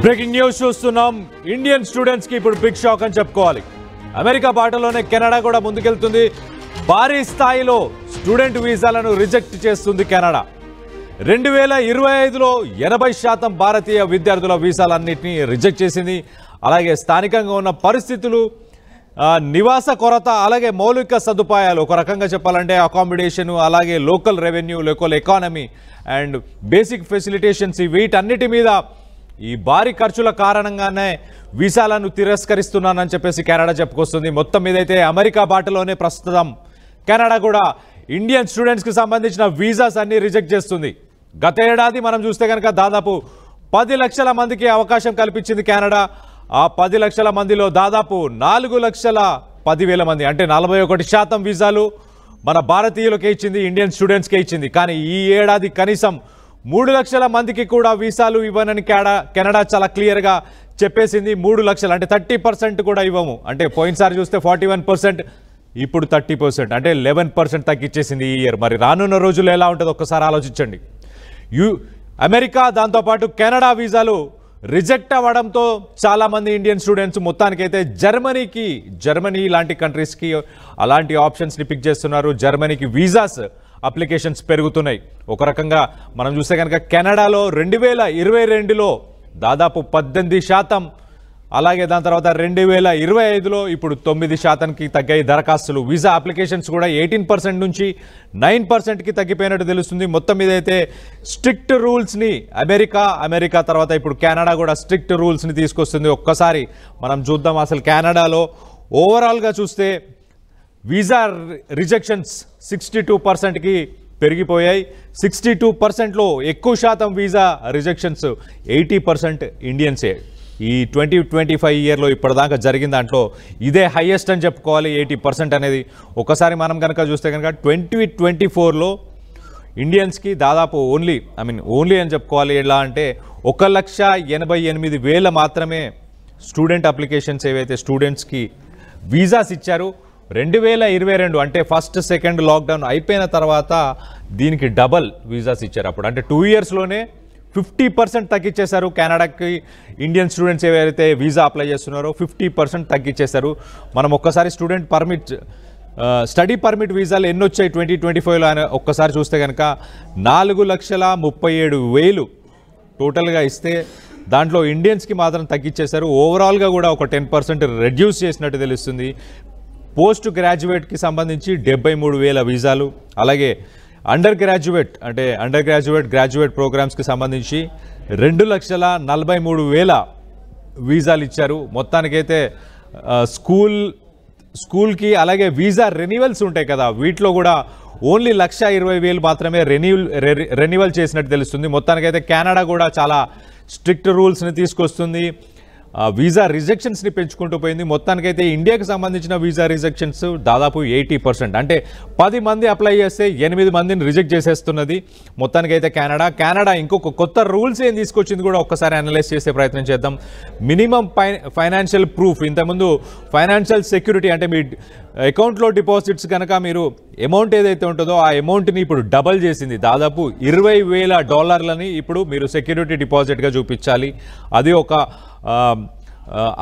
Breaking news చూస్తున్నాం. Indian students కి ఇప్పుడు బిగ్ షాక్ అని చెప్పుకోవాలి. అమెరికా బాటలోనే కెనడా కూడా ముందుకెళ్తుంది. భారీ స్థాయిలో స్టూడెంట్ వీసాలను రిజెక్ట్ చేస్తుంది కెనడా. 2025లో 80% భారతీయ విద్యార్థుల వీసాలన్నింటినీ రిజెక్ట్ చేసింది. అలాగే స్థానికంగా ఉన్న పరిస్థితులు, నివాస కొరత, అలాగే మౌలిక సదుపాయాలు, ఒక రకంగా చెప్పాలంటే అకామిడేషన్, అలాగే local revenue, local economy and basic facilitations, వీటన్నిటి మీద ఈ భారీ ఖర్చుల కారణంగానే వీసాలను తిరస్కరిస్తున్నానని చెప్పేసి కెనడా చెప్పుకొస్తుంది. మొత్తం మీద అయితే అమెరికా బాటలోనే ప్రస్తుతం కెనడా కూడా ఇండియన్ స్టూడెంట్స్కి సంబంధించిన వీసాస్ అన్ని రిజెక్ట్ చేస్తుంది. గత ఏడాది మనం చూస్తే కనుక దాదాపు 10 లక్షల మందికి అవకాశం కల్పించింది కెనడా. ఆ 10 లక్షల మందిలో దాదాపు 4,10,000 మంది అంటే 41% వీసాలు మన భారతీయులకే ఇచ్చింది, ఇండియన్ స్టూడెంట్స్కే ఇచ్చింది. కానీ ఈ ఏడాది కనీసం 3 లక్షల మందికి కూడా వీసాలు ఇవ్వనని కెనడా చాలా క్లియర్గా చెప్పేసింది. 3 లక్షలు అంటే 30% కూడా ఇవ్వము. అంటే పోయినసారి చూస్తే 41%, ఇప్పుడు 30% అంటే 11% తగ్గించేసింది ఈ ఇయర్. మరి రానున్న రోజుల్లో ఎలా ఉంటుందో ఒక్కసారి ఆలోచించండి. అమెరికా దాంతోపాటు కెనడా వీసాలు రిజెక్ట్ అవ్వడంతో చాలామంది ఇండియన్ స్టూడెంట్స్ మొత్తానికైతే జర్మనీ లాంటి కంట్రీస్కి అలాంటి ఆప్షన్స్ని పిక్ చేస్తున్నారు. జర్మనీకి వీసాస్ అప్లికేషన్స్ పెరుగుతున్నాయి. ఒక రకంగా మనం చూస్తే కనుక కెనడాలో 2022లో దాదాపు 18%, అలాగే దాని తర్వాత 2025లో ఇప్పుడు 9%కి తగ్గాయి దరఖాస్తులు. వీసా అప్లికేషన్స్ కూడా 18% నుంచి 9%కి తగ్గిపోయినట్టు తెలుస్తుంది. మొత్తం మీద అయితే స్ట్రిక్ట్ రూల్స్ని అమెరికా తర్వాత ఇప్పుడు కెనడా కూడా స్ట్రిక్ట్ రూల్స్ని తీసుకొస్తుంది. ఒక్కసారి మనం చూద్దాం అసలు కెనడాలో ఓవరాల్గా చూస్తే వీసా రిజెక్షన్స్ 62%కి పెరిగిపోయాయి. 62%లో ఎక్కువ శాతం వీసా రిజెక్షన్స్ 80% ఇండియన్సే. ఈ 2025 ఇయర్లో ఇప్పటిదాకా జరిగిన దాంట్లో ఇదే హైయెస్ట్ అని చెప్పుకోవాలి. 80% అనేది. ఒకసారి మనం కనుక చూస్తే కనుక 2024లో ఇండియన్స్కి దాదాపు ఓన్లీ అని చెప్పుకోవాలి. ఎలా అంటే 1,88,000 మాత్రమే స్టూడెంట్ అప్లికేషన్స్ ఏవైతే స్టూడెంట్స్కి వీసాస్ ఇచ్చారు. 2022 అంటే ఫస్ట్ సెకండ్ లాక్డౌన్ అయిపోయిన తర్వాత దీనికి డబల్ వీసాస్ ఇచ్చారు. అప్పుడు అంటే 2 ఇయర్స్లోనే 50% తగ్గించేశారు. కెనడాకి ఇండియన్ స్టూడెంట్స్ ఏవైతే వీసా అప్లై చేస్తున్నారో 50% తగ్గించేశారు. మనం ఒక్కసారి స్టడీ పర్మిట్ వీసాలు ఎన్ని వచ్చాయి 2025లో అని ఒక్కసారి చూస్తే కనుక 4,37,000 టోటల్గా ఇస్తే దాంట్లో ఇండియన్స్కి మాత్రం తగ్గించేశారు. ఓవరాల్గా కూడా ఒక 10% రెడ్యూస్ చేసినట్టు తెలుస్తుంది. పోస్ట్ గ్రాడ్యుయేట్కి సంబంధించి 73,000 వీసాలు, అలాగే గ్రాడ్యుయేట్ ప్రోగ్రామ్స్కి సంబంధించి 2,43,000 వీసాలు ఇచ్చారు. మొత్తానికైతే స్కూల్కి అలాగే వీసా రెన్యువల్స్ ఉంటాయి కదా, వీటిలో కూడా ఓన్లీ 1,20,000 మాత్రమే రెన్యువల్ చేసినట్టు తెలుస్తుంది. మొత్తానికైతే కెనడా కూడా చాలా స్ట్రిక్ట్ రూల్స్ని తీసుకొస్తుంది. వీసా రిజెక్షన్స్ని పెంచుకుంటూ పోయింది. మొత్తానికైతే ఇండియాకి సంబంధించిన వీసా రిజెక్షన్స్ దాదాపు 80%. అంటే 10 మంది అప్లై చేస్తే 8 మందిని రిజెక్ట్ చేసేస్తున్నది మొత్తానికైతే కెనడా. ఇంకొక కొత్త రూల్స్ ఏం తీసుకొచ్చింది కూడా ఒక్కసారి అనలైజ్ చేసే ప్రయత్నం చేద్దాం. మినిమం ఫైనాన్షియల్ ప్రూఫ్, ఇంతకుముందు ఫైనాన్షియల్ సెక్యూరిటీ అంటే మీ అకౌంట్లో డిపాజిట్స్ కనుక మీరు అమౌంట్ ఏదైతే ఉంటుందో ఆ అమౌంట్ని ఇప్పుడు డబల్ చేసింది. దాదాపు $20,000 ఇప్పుడు మీరు సెక్యూరిటీ డిపాజిట్గా చూపించాలి.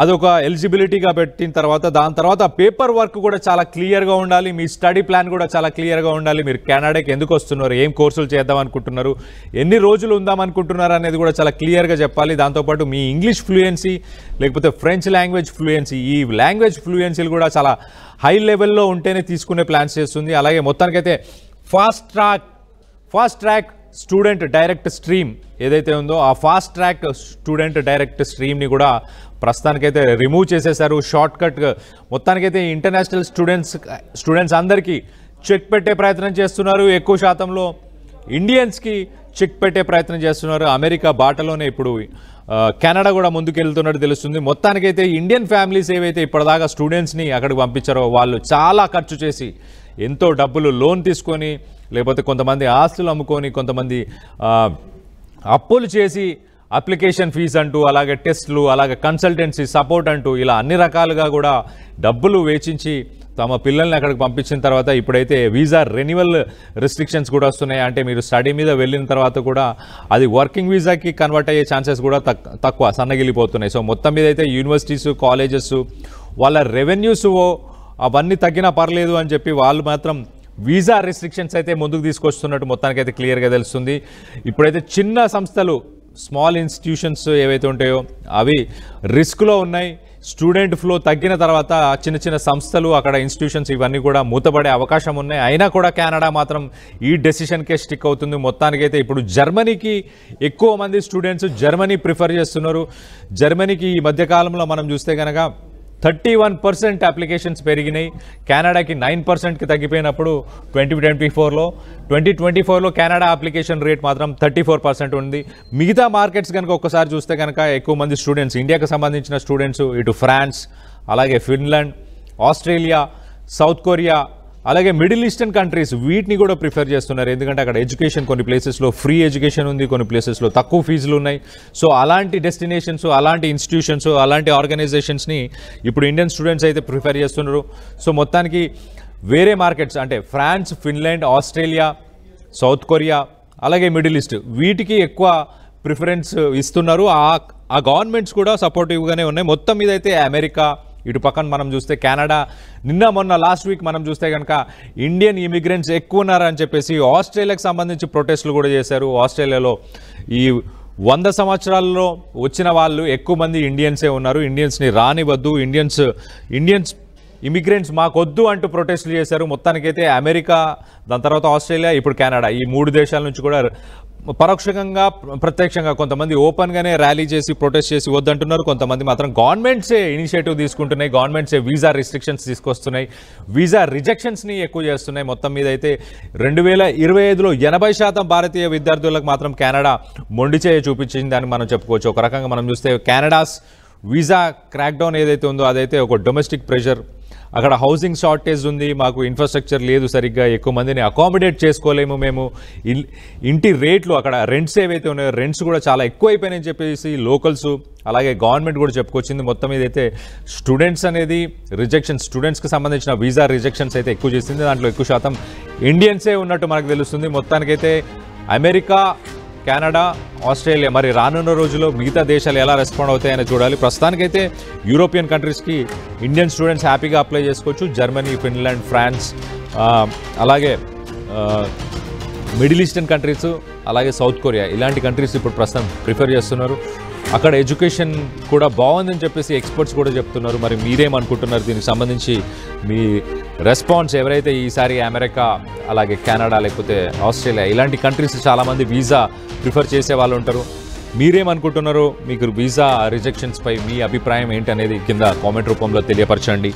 అదొక ఎలిజిబిలిటీగా పెట్టిన తర్వాత దాని తర్వాత పేపర్ వర్క్ కూడా చాలా క్లియర్గా ఉండాలి. మీ స్టడీ ప్లాన్ కూడా చాలా క్లియర్గా ఉండాలి. మీరు కెనడాకి ఎందుకు వస్తున్నారు, ఏం కోర్సులు చేద్దాం అనుకుంటున్నారు, ఎన్ని రోజులు ఉందాం అనుకుంటున్నారు అనేది కూడా చాలా క్లియర్గా చెప్పాలి. దాంతోపాటు మీ ఇంగ్లీష్ ఫ్లూయెన్సీ లేకపోతే ఫ్రెంచ్ లాంగ్వేజ్ ఫ్లూయెన్సీ, ఈ లాంగ్వేజ్ ఫ్లూయెన్సీలు కూడా చాలా హై లెవెల్లో ఉంటేనే తీసుకునే ప్లాన్స్ చేస్తుంది. అలాగే మొత్తానికైతే fast track student direct stream ఏదైతే ఉందో ఆ ఫాస్ట్ ట్రాక్ స్టూడెంట్ డైరెక్ట్ స్ట్రీమ్ని కూడా ప్రస్తుతానికైతే రిమూవ్ చేసేశారు. షార్ట్కట్ మొత్తానికైతే ఇంటర్నేషనల్ స్టూడెంట్స్ అందరికీ చెక్ పెట్టే ప్రయత్నం చేస్తున్నారు. ఎక్కువ శాతంలో ఇండియన్స్కి చెక్ పెట్టే ప్రయత్నం చేస్తున్నారు. అమెరికా బాటలోనే ఇప్పుడు కెనడా కూడా ముందుకెళ్తున్నట్టు తెలుస్తుంది. మొత్తానికైతే ఇండియన్ ఫ్యామిలీస్ ఏవైతే ఇప్పటిదాకా స్టూడెంట్స్ని అక్కడికి పంపించారో వాళ్ళు చాలా ఖర్చు చేసి ఎంతో డబ్బులు లోన్ తీసుకొని, లేకపోతే కొంతమంది ఆస్తులు అమ్ముకొని, కొంతమంది అప్పులు చేసి అప్లికేషన్ ఫీజు అంటూ, అలాగే టెస్టులు, అలాగే కన్సల్టెన్సీ సపోర్ట్ అంటూ ఇలా అన్ని రకాలుగా కూడా డబ్బులు వేచించి తమ పిల్లల్ని అక్కడికి పంపించిన తర్వాత ఇప్పుడైతే వీసా రెన్యువల్ రిస్ట్రిక్షన్స్ కూడా వస్తున్నాయి. అంటే మీరు స్టడీ మీద వెళ్ళిన తర్వాత కూడా అది వర్కింగ్ వీసాకి కన్వర్ట్ అయ్యే ఛాన్సెస్ కూడా తక్కువ సన్నగిలిపోతున్నాయి. సో మొత్తం మీద అయితే యూనివర్సిటీస్ కాలేజెస్ వాళ్ళ రెవెన్యూస్ అవన్నీ తగ్గినా పర్లేదు అని చెప్పి వాళ్ళు మాత్రం వీసా రిస్ట్రిక్షన్స్ అయితే ముందుకు తీసుకొస్తున్నట్టు మొత్తానికైతే క్లియర్గా తెలుస్తుంది. ఇప్పుడైతే చిన్న సంస్థలు స్మాల్ ఇన్స్టిట్యూషన్స్ ఏవైతే ఉంటాయో అవి రిస్క్లో ఉన్నాయి. స్టూడెంట్ ఫ్లో తగ్గిన తర్వాత చిన్న చిన్న సంస్థలు అక్కడ ఇన్స్టిట్యూషన్స్ ఇవన్నీ కూడా మూతపడే అవకాశం ఉన్నాయి. అయినా కూడా కెనడా మాత్రం ఈ డెసిషన్కే స్టిక్ అవుతుంది. మొత్తానికైతే ఇప్పుడు జర్మనీకి ఎక్కువ మంది స్టూడెంట్స్ జర్మనీ ప్రిఫర్ చేస్తున్నారు. జర్మనీకి ఈ మధ్యకాలంలో మనం చూస్తే కనుక 31% అప్లికేషన్స్ పెరిగినాయి. కెనడాకి 9%కి తగ్గిపోయినప్పుడు 2024లో కెనడా అప్లికేషన్ రేట్ మాత్రం 34% ఉంది. మిగతా మార్కెట్స్ కనుక ఒక్కసారి చూస్తే కనుక ఎక్కువ మంది స్టూడెంట్స్ ఇండియాకి సంబంధించిన స్టూడెంట్స్ ఇటు ఫ్రాన్స్, అలాగే ఫిన్లాండ్, ఆస్ట్రేలియా, సౌత్ కొరియా, అలాగే మిడిల్ ఈస్టర్న్ కంట్రీస్ వీటిని కూడా ప్రిఫర్ చేస్తున్నారు. ఎందుకంటే అక్కడ ఎడ్యుకేషన్ కొన్ని ప్లేసెస్లో ఫ్రీ ఎడ్యుకేషన్ ఉంది, కొన్ని ప్లేసెస్లో తక్కువ ఫీజులు ఉన్నాయి. సో అలాంటి డెస్టినేషన్స్, అలాంటి ఇన్స్టిట్యూషన్స్, అలాంటి ఆర్గనైజేషన్స్ని ఇప్పుడు ఇండియన్ స్టూడెంట్స్ అయితే ప్రిఫర్ చేస్తున్నారు. సో మొత్తానికి వేరే మార్కెట్స్ అంటే France, Finland, Australia, South Korea, అలాగే మిడిల్ ఈస్ట్ వీటికి ఎక్కువ ప్రిఫరెన్స్ ఇస్తున్నారు. ఆ గవర్నమెంట్స్ కూడా సపోర్టివ్గానే ఉన్నాయి. మొత్తం మీద అయితే అమెరికా, ఇటు పక్కన మనం చూస్తే కెనడా, నిన్న మొన్న లాస్ట్ వీక్ మనం చూస్తే కనుక ఇండియన్ ఇమిగ్రెంట్స్ ఎక్కువ ఉన్నారని చెప్పేసి ఆస్ట్రేలియాకి సంబంధించి ప్రొటెస్టులు కూడా చేశారు. ఆస్ట్రేలియాలో ఈ 100 సంవత్సరాల్లో వచ్చిన వాళ్ళు ఎక్కువ మంది ఇండియన్సే ఉన్నారు. ఇండియన్స్ని రానివద్దు, ఇండియన్స్ ఇమిగ్రెంట్స్ మాకొద్దు అంటూ ప్రొటెస్టులు చేశారు. మొత్తానికైతే అమెరికా, దాని తర్వాత ఆస్ట్రేలియా, ఇప్పుడు కెనడా ఈ 3 దేశాల నుంచి కూడా పరోక్షంగా ప్రత్యక్షంగా కొంతమంది ఓపెన్గానే ర్యాలీ చేసి ప్రొటెస్ట్ చేసి వద్దంటున్నారు. కొంతమంది మాత్రం గవర్నమెంట్సే ఇనిషియేటివ్ తీసుకుంటున్నాయి, గవర్నమెంట్సే వీసా రిస్ట్రిక్షన్స్ తీసుకొస్తున్నాయి, వీసా రిజెక్షన్స్ని ఎక్కువ చేస్తున్నాయి. మొత్తం మీద అయితే 2025లో 80% భారతీయ విద్యార్థులకు మాత్రం కెనడా మొండి చేయ చూపించింది అని మనం చెప్పుకోవచ్చు. ఒక రకంగా మనం చూస్తే కెనడాస్ వీసా క్రాక్డౌన్ ఏదైతే ఉందో అదైతే ఒక డొమెస్టిక్ ప్రెషర్. అక్కడ హౌసింగ్ షార్టేజ్ ఉంది, మాకు ఇన్ఫ్రాస్ట్రక్చర్ లేదు సరిగ్గా, ఎక్కువ మందిని అకామిడేట్ చేసుకోలేము మేము, ఇంటి రేట్లు అక్కడ రెంట్స్ ఏవైతే ఉన్నాయో రెంట్స్ కూడా చాలా ఎక్కువ అయిపోయినాయని చెప్పేసి లోకల్స్ అలాగే గవర్నమెంట్ కూడా చెప్పుకొచ్చింది. మొత్తం మీద అయితే స్టూడెంట్స్ అనేది స్టూడెంట్స్కి సంబంధించిన వీసా రిజెక్షన్స్ అయితే ఎక్కువ చేసింది. దాంట్లో ఎక్కువ శాతం ఇండియన్సే ఉన్నట్టు మనకు తెలుస్తుంది. మొత్తానికైతే అమెరికా, కెనడా, ఆస్ట్రేలియా మరి రానున్న రోజుల్లో మిగతా దేశాలు ఎలా రెస్పాండ్ అవుతాయని చూడాలి. ప్రస్తుతానికైతే యూరోపియన్ కంట్రీస్కి ఇండియన్ స్టూడెంట్స్ హ్యాపీగా అప్లై చేసుకోవచ్చు. జర్మనీ, ఫిన్లాండ్, ఫ్రాన్స్, అలాగే మిడిల్ ఈస్టర్న్ కంట్రీస్, అలాగే సౌత్ కొరియా ఇలాంటి కంట్రీస్ ఇప్పుడు ప్రస్తుతం ప్రిఫర్ చేస్తున్నారు. అక్కడ ఎడ్యుకేషన్ కూడా బాగుందని చెప్పేసి ఎక్స్పర్ట్స్ కూడా చెప్తున్నారు. మరి మీరేమనుకుంటున్నారు దీనికి సంబంధించి? మీ రెస్పాన్స్ ఎవరైతే ఈసారి అమెరికా, అలాగే కెనడా, లేకపోతే ఆస్ట్రేలియా ఇలాంటి కంట్రీస్ చాలామంది వీసా ప్రిఫర్ చేసే వాళ్ళు ఉంటారు. మీరేమనుకుంటున్నారు? మీకు వీసా రిజెక్షన్స్పై మీ అభిప్రాయం ఏంటనేది కింద కామెంట్ రూపంలో తెలియపరచండి.